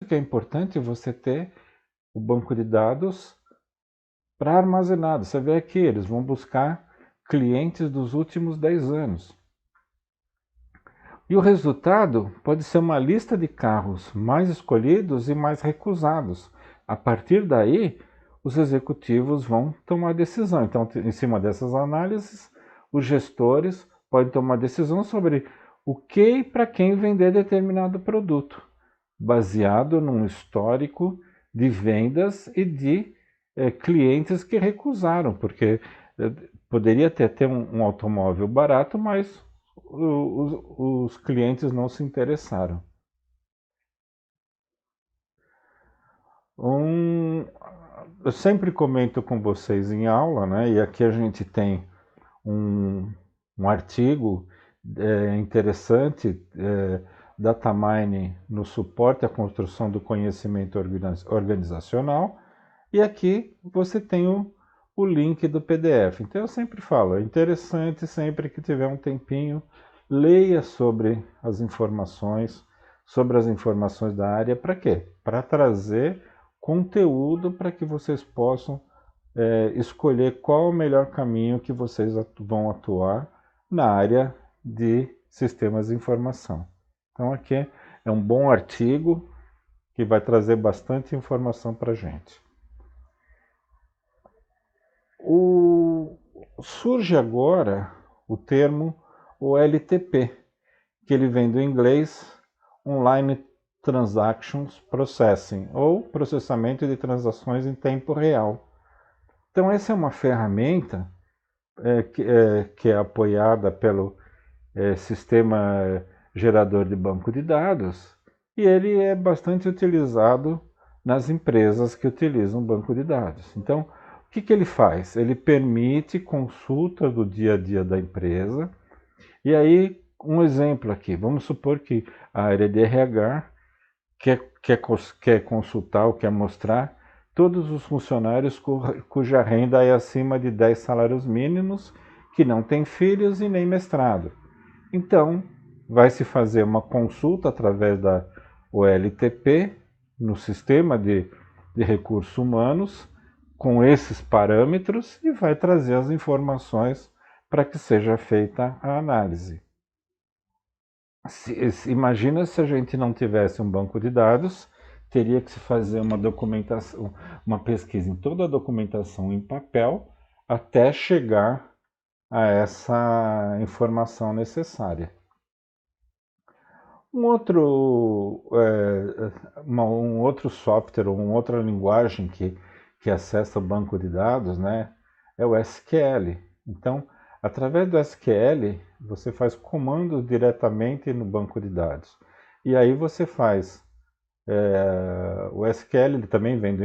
que é importante você ter o banco de dados para armazenado. Você vê aqui, eles vão buscar clientes dos últimos 10 anos. E o resultado pode ser uma lista de carros mais escolhidos e mais recusados. A partir daí, os executivos vão tomar decisão. Então, em cima dessas análises, os gestores podem tomar decisão sobre o que e para quem vender determinado produto, baseado num histórico de vendas e de clientes que recusaram, porque poderia ter um automóvel barato, mas os clientes não se interessaram. Eu sempre comento com vocês em aula, né? E aqui a gente tem um artigo interessante, Datamine no suporte à construção do conhecimento organizacional. E aqui você tem o link do PDF. Então eu sempre falo, é interessante sempre que tiver um tempinho, leia sobre as informações da área. Para quê? Para trazer conteúdo para que vocês possam escolher qual o melhor caminho que vocês vão atuar na área de sistemas de informação. Então aqui é um bom artigo que vai trazer bastante informação para a gente. Surge agora o termo OLTP, que ele vem do inglês Online Transactions Processing, ou processamento de transações em tempo real. Então essa é uma ferramenta que é apoiada pelo sistema gerador de banco de dados, e ele é bastante utilizado nas empresas que utilizam banco de dados. Então, o que ele faz? Ele permite consulta do dia a dia da empresa. E aí, um exemplo aqui, vamos supor que a área de RH quer consultar ou quer mostrar todos os funcionários cuja renda é acima de 10 salários mínimos, que não têm filhos e nem mestrado. Então, vai se fazer uma consulta através da OLTP no sistema de recursos humanos com esses parâmetros e vai trazer as informações para que seja feita a análise. Imagina se a gente não tivesse um banco de dados, teria que se fazer uma documentação, uma pesquisa em toda a documentação em papel até chegar a essa informação necessária. Um outro software, uma outra linguagem que acessa o banco de dados, né, é o SQL. Então, através do SQL, você faz comandos diretamente no banco de dados. E aí você faz... o SQL ele também vem do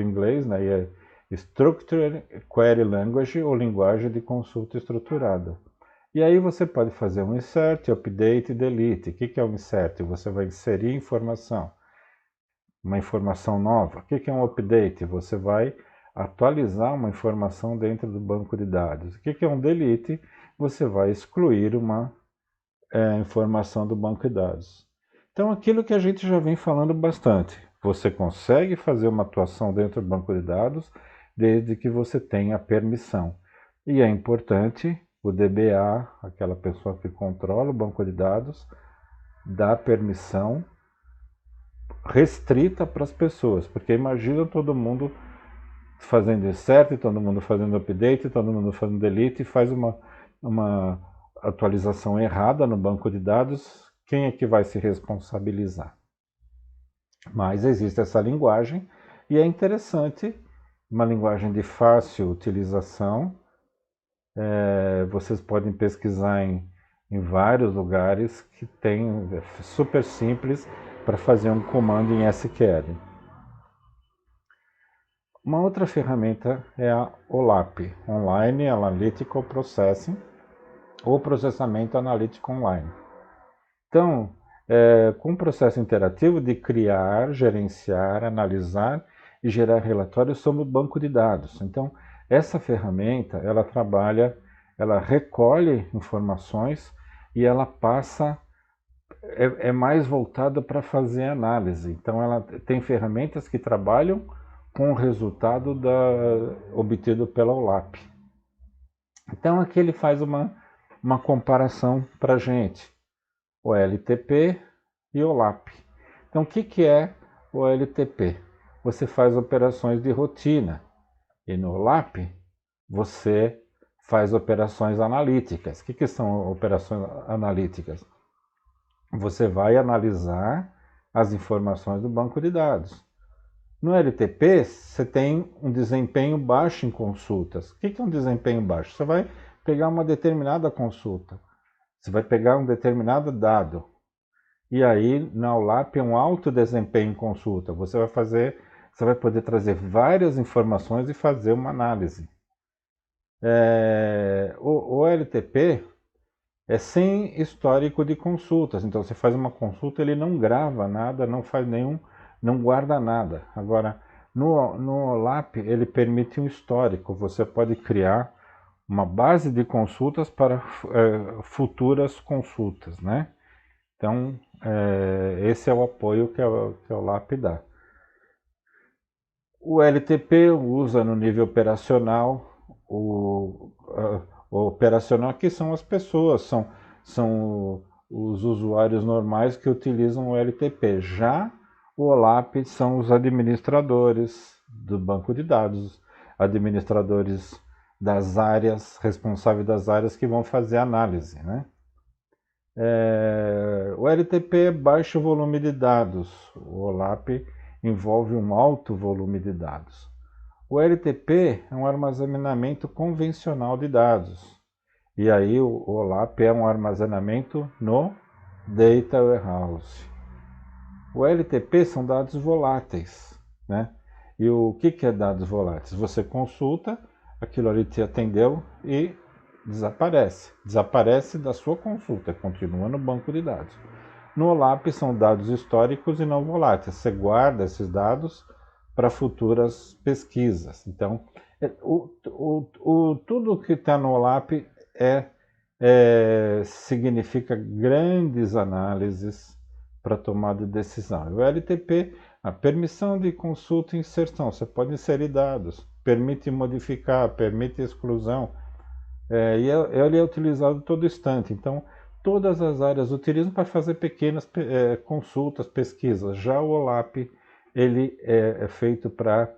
inglês, né, e é Structured Query Language, ou linguagem de consulta estruturada. E aí você pode fazer um insert, update e delete. O que é um insert? Você vai inserir informação, uma informação nova. O que é um update? Você vai atualizar uma informação dentro do banco de dados. O que é um delete? Você vai excluir uma informação do banco de dados. Então, aquilo que a gente já vem falando bastante. Você consegue fazer uma atuação dentro do banco de dados desde que você tenha permissão. E é importante o DBA, aquela pessoa que controla o banco de dados, dá permissão restrita para as pessoas, porque imagina todo mundo fazendo insert, todo mundo fazendo update, todo mundo fazendo delete, e faz uma atualização errada no banco de dados, quem é que vai se responsabilizar? Mas existe essa linguagem e é interessante, uma linguagem de fácil utilização. Vocês podem pesquisar em vários lugares que tem, é super simples para fazer um comando em SQL. Uma outra ferramenta é a OLAP, Online Analytical Processing, ou processamento analítico online. Então, com um processo interativo de criar, gerenciar, analisar e gerar relatórios sobre o banco de dados. Então, essa ferramenta, ela recolhe informações e ela passa é mais voltada para fazer análise. Então ela tem ferramentas que trabalham com o resultado obtido pela OLAP. Então aqui ele faz uma comparação para a gente, o LTP e o OLAP. Então o que é o LTP? Você faz operações de rotina e no OLAP você faz operações analíticas. O que são operações analíticas? Você vai analisar as informações do banco de dados. No LTP, você tem um desempenho baixo em consultas. O que é um desempenho baixo? Você vai pegar uma determinada consulta, você vai pegar um determinado dado, e aí na OLAP é um alto desempenho em consulta. Você vai poder trazer várias informações e fazer uma análise. O LTP é sem histórico de consultas. Então você faz uma consulta, ele não grava nada, não guarda nada. Agora, no OLAP, ele permite um histórico. Você pode criar uma base de consultas para futuras consultas, né? Então, esse é o apoio que a OLAP dá. O LTP usa no nível operacional, o operacional que são as pessoas, são os usuários normais que utilizam o LTP. Já o OLAP são os administradores do banco de dados, administradores das áreas, responsáveis das áreas que vão fazer a análise, né? O LTP é baixo volume de dados, o OLAP envolve um alto volume de dados. O LTP é um armazenamento convencional de dados, e aí o OLAP é um armazenamento no Data Warehouse. O LTP são dados voláteis, né? E o que é dados voláteis? Você consulta, aquilo ali te atendeu e desaparece da sua consulta, continua no banco de dados. No OLAP são dados históricos e não voláteis, você guarda esses dados para futuras pesquisas. Então, tudo que está no OLAP significa grandes análises para tomada de decisão. O LTP, a permissão de consulta e inserção, você pode inserir dados, permite modificar, permite exclusão, e ele é utilizado todo instante. Então, todas as áreas utilizam para fazer pequenas consultas, pesquisas. Já o OLAP, ele é feito para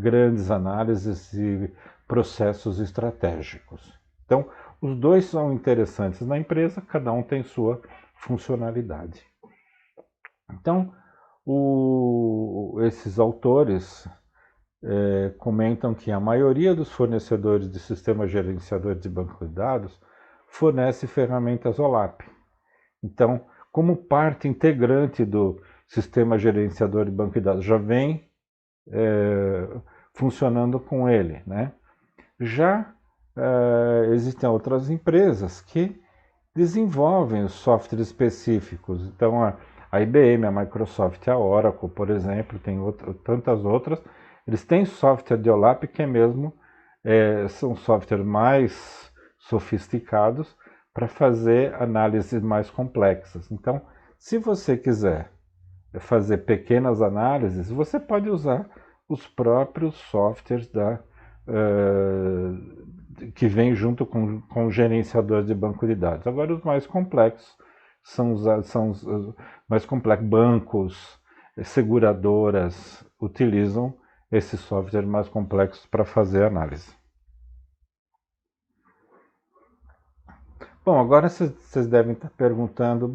grandes análises e processos estratégicos. Então, os dois são interessantes na empresa, cada um tem sua funcionalidade. Então, esses autores comentam que a maioria dos fornecedores de sistemas gerenciadores de banco de dados fornece ferramentas OLAP. Então, como parte integrante do sistema gerenciador de banco de dados, já vem funcionando com ele, né? Já existem outras empresas que desenvolvem os softwares específicos. Então, a IBM, a Microsoft, a Oracle, por exemplo, tem tantas outras. Eles têm software de OLAP que são softwares mais sofisticados para fazer análises mais complexas. Então, se você quiser fazer pequenas análises, você pode usar os próprios softwares que vêm junto com o gerenciador de banco de dados. Agora, os mais complexos são os mais complexos. Bancos, seguradoras utilizam esses softwares mais complexos para fazer análise. Bom, agora vocês devem estar perguntando,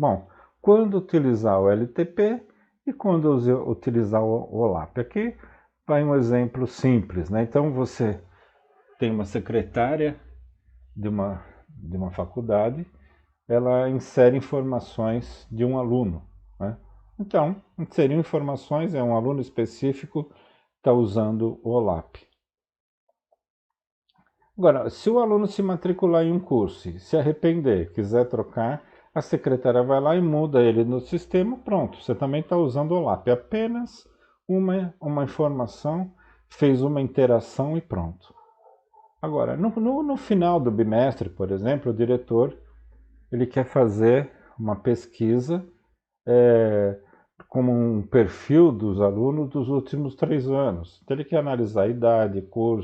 quando utilizar o LTP e quando utilizar o OLAP? Aqui vai um exemplo simples, né? Então você tem uma secretária de uma faculdade, ela insere informações de um aluno, né? Então, inserir informações, um aluno específico está usando o OLAP. Agora, se o aluno se matricular em um curso e se arrepender, quiser trocar, a secretária vai lá e muda ele no sistema, pronto, você também está usando o OLAP. Apenas uma informação, fez uma interação e pronto. Agora, no final do bimestre, por exemplo, o diretor ele quer fazer uma pesquisa como um perfil dos alunos dos últimos 3 anos. Então, ele quer analisar a idade, curso,